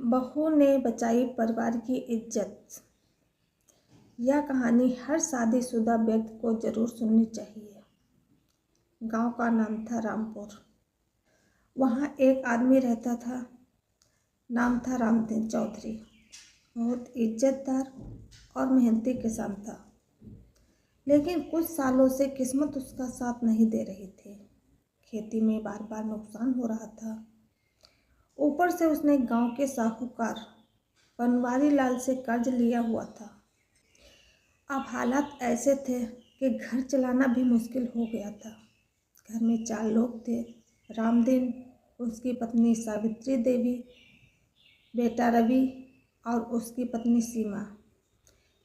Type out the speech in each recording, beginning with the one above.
बहू ने बचाई परिवार की इज्जत। यह कहानी हर शादीशुदा व्यक्ति को जरूर सुननी चाहिए। गांव का नाम था रामपुर। वहाँ एक आदमी रहता था, नाम था रामदीन चौधरी। बहुत इज्जतदार और मेहनती किसान था, लेकिन कुछ सालों से किस्मत उसका साथ नहीं दे रही थी। खेती में बार बार नुकसान हो रहा था। ऊपर से उसने गांव के साहूकार बनवारी लाल से कर्ज लिया हुआ था। अब हालात ऐसे थे कि घर चलाना भी मुश्किल हो गया था। घर में 4 लोग थे, रामदीन, उसकी पत्नी सावित्री देवी, बेटा रवि और उसकी पत्नी सीमा।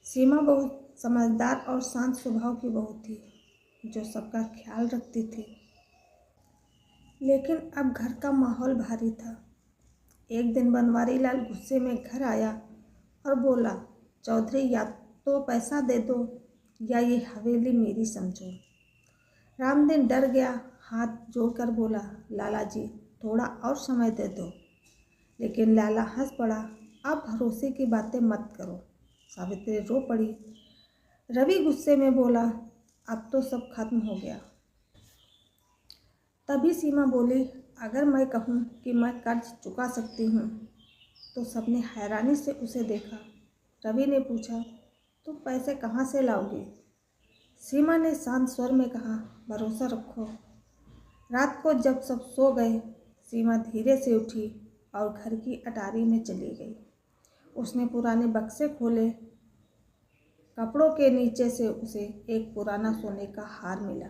सीमा बहुत समझदार और शांत स्वभाव की बहू थी, जो सबका ख्याल रखती थी। लेकिन अब घर का माहौल भारी था। एक दिन बनवारी लाल गुस्से में घर आया और बोला, चौधरी, या तो पैसा दे दो या ये हवेली मेरी समझो। रामदीन डर गया, हाथ जोड़कर बोला, लाला जी, थोड़ा और समय दे दो। लेकिन लाला हंस पड़ा, अब भरोसे की बातें मत करो। सावित्री रो पड़ी। रवि गुस्से में बोला, अब तो सब खत्म हो गया। तभी सीमा बोली, अगर मैं कहूँ कि मैं कर्ज चुका सकती हूँ। तो सबने हैरानी से उसे देखा। रवि ने पूछा, तुम पैसे कहाँ से लाओगी? सीमा ने शांत स्वर में कहा, भरोसा रखो। रात को जब सब सो गए, सीमा धीरे से उठी और घर की अटारी में चली गई। उसने पुराने बक्से खोले। कपड़ों के नीचे से उसे एक पुराना सोने का हार मिला।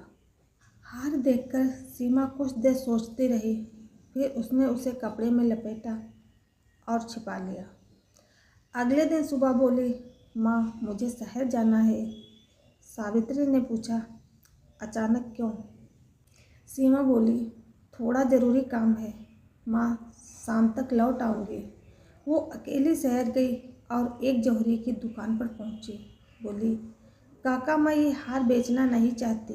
हार देखकर सीमा कुछ देर सोचती रही, फिर उसने उसे कपड़े में लपेटा और छिपा लिया। अगले दिन सुबह बोली, माँ, मुझे शहर जाना है। सावित्री ने पूछा, अचानक क्यों? सीमा बोली, थोड़ा ज़रूरी काम है माँ, शाम तक लौट आऊँगी। वो अकेली शहर गई और एक जौहरी की दुकान पर पहुँची। बोली, काका, मैं ये हार बेचना नहीं चाहती,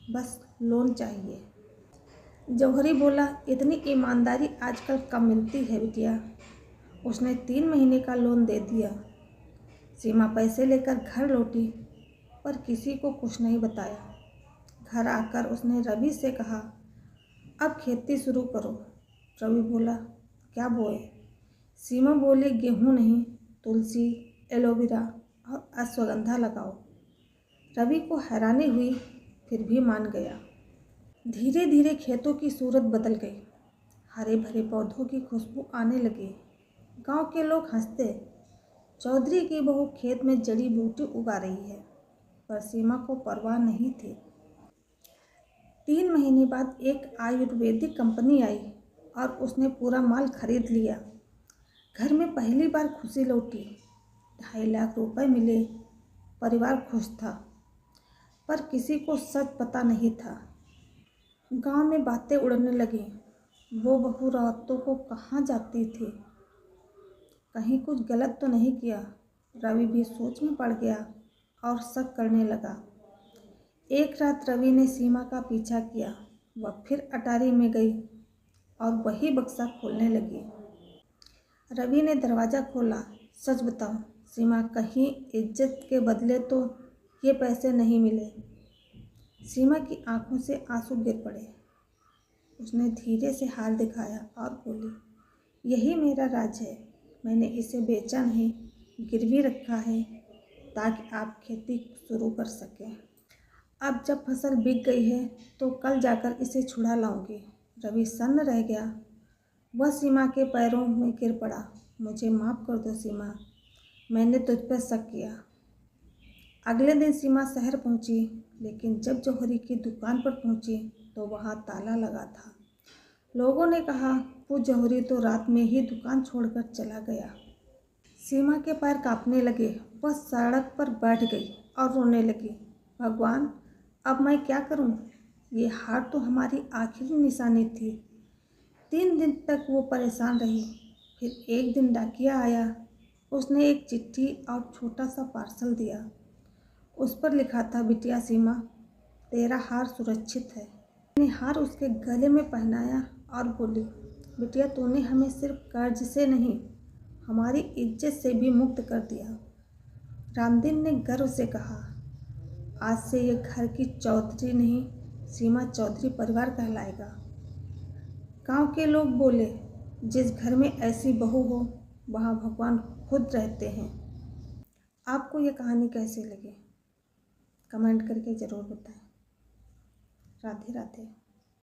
बस लोन चाहिए। जौहरी बोला, इतनी ईमानदारी आजकल कम मिलती है बिटिया। उसने 3 महीने का लोन दे दिया। सीमा पैसे लेकर घर लौटी, पर किसी को कुछ नहीं बताया। घर आकर उसने रवि से कहा, अब खेती शुरू करो। रवि बोला, क्या बोए? सीमा बोली, गेहूँ नहीं, तुलसी, एलोवेरा और अश्वगंधा लगाओ। रवि को हैरानी हुई, फिर भी मान गया। धीरे धीरे खेतों की सूरत बदल गई। हरे भरे पौधों की खुशबू आने लगी। गांव के लोग हंसते, चौधरी की बहू खेत में जड़ी बूटी उगा रही है। पर सीमा को परवाह नहीं थी। 3 महीने बाद एक आयुर्वेदिक कंपनी आई और उसने पूरा माल खरीद लिया। घर में पहली बार खुशी लौटी। 2.5 लाख रुपए मिले। परिवार खुश था, पर किसी को सच पता नहीं था। गांव में बातें उड़ने लगी, वो बहू रातों को कहाँ जाती थी? कहीं कुछ गलत तो नहीं किया? रवि भी सोच में पड़ गया और शक करने लगा। एक रात रवि ने सीमा का पीछा किया। वह फिर अटारी में गई और वही बक्सा खोलने लगी। रवि ने दरवाज़ा खोला। सच बताओ सीमा, कहीं इज्जत के बदले तो ये पैसे नहीं मिले? सीमा की आंखों से आंसू गिर पड़े। उसने धीरे से हार दिखाया और बोली, यही मेरा राज है। मैंने इसे बेचा नहीं, गिरवी रखा है ताकि आप खेती शुरू कर सकें। अब जब फसल बिक गई है तो कल जाकर इसे छुड़ा लाऊंगी। रवि सन्न रह गया। वह सीमा के पैरों में गिर पड़ा। मुझे माफ़ कर दो सीमा, मैंने तुझ पर शक किया। अगले दिन सीमा शहर पहुंची, लेकिन जब जौहरी की दुकान पर पहुंची तो वहां ताला लगा था। लोगों ने कहा, वो जौहरी तो रात में ही दुकान छोड़कर चला गया। सीमा के पैर कांपने लगे। वह सड़क पर बैठ गई और रोने लगी। भगवान, अब मैं क्या करूं? ये हार तो हमारी आखिरी निशानी थी। 3 दिन तक वो परेशान रही। फिर एक दिन डाकिया आया। उसने एक चिट्ठी और छोटा सा पार्सल दिया। उस पर लिखा था, बिटिया सीमा, तेरा हार सुरक्षित है। मैंने हार उसके गले में पहनाया और बोली, बिटिया, तूने हमें सिर्फ कर्ज से नहीं, हमारी इज्जत से भी मुक्त कर दिया। रामदीन ने गर्व से कहा, आज से ये घर की चौधरी नहीं, सीमा चौधरी परिवार कहलाएगा। गांव के लोग बोले, जिस घर में ऐसी बहू हो वहाँ भगवान खुद रहते हैं। आपको ये कहानी कैसी लगी कमेंट करके ज़रूर बताएं। राधे राधे।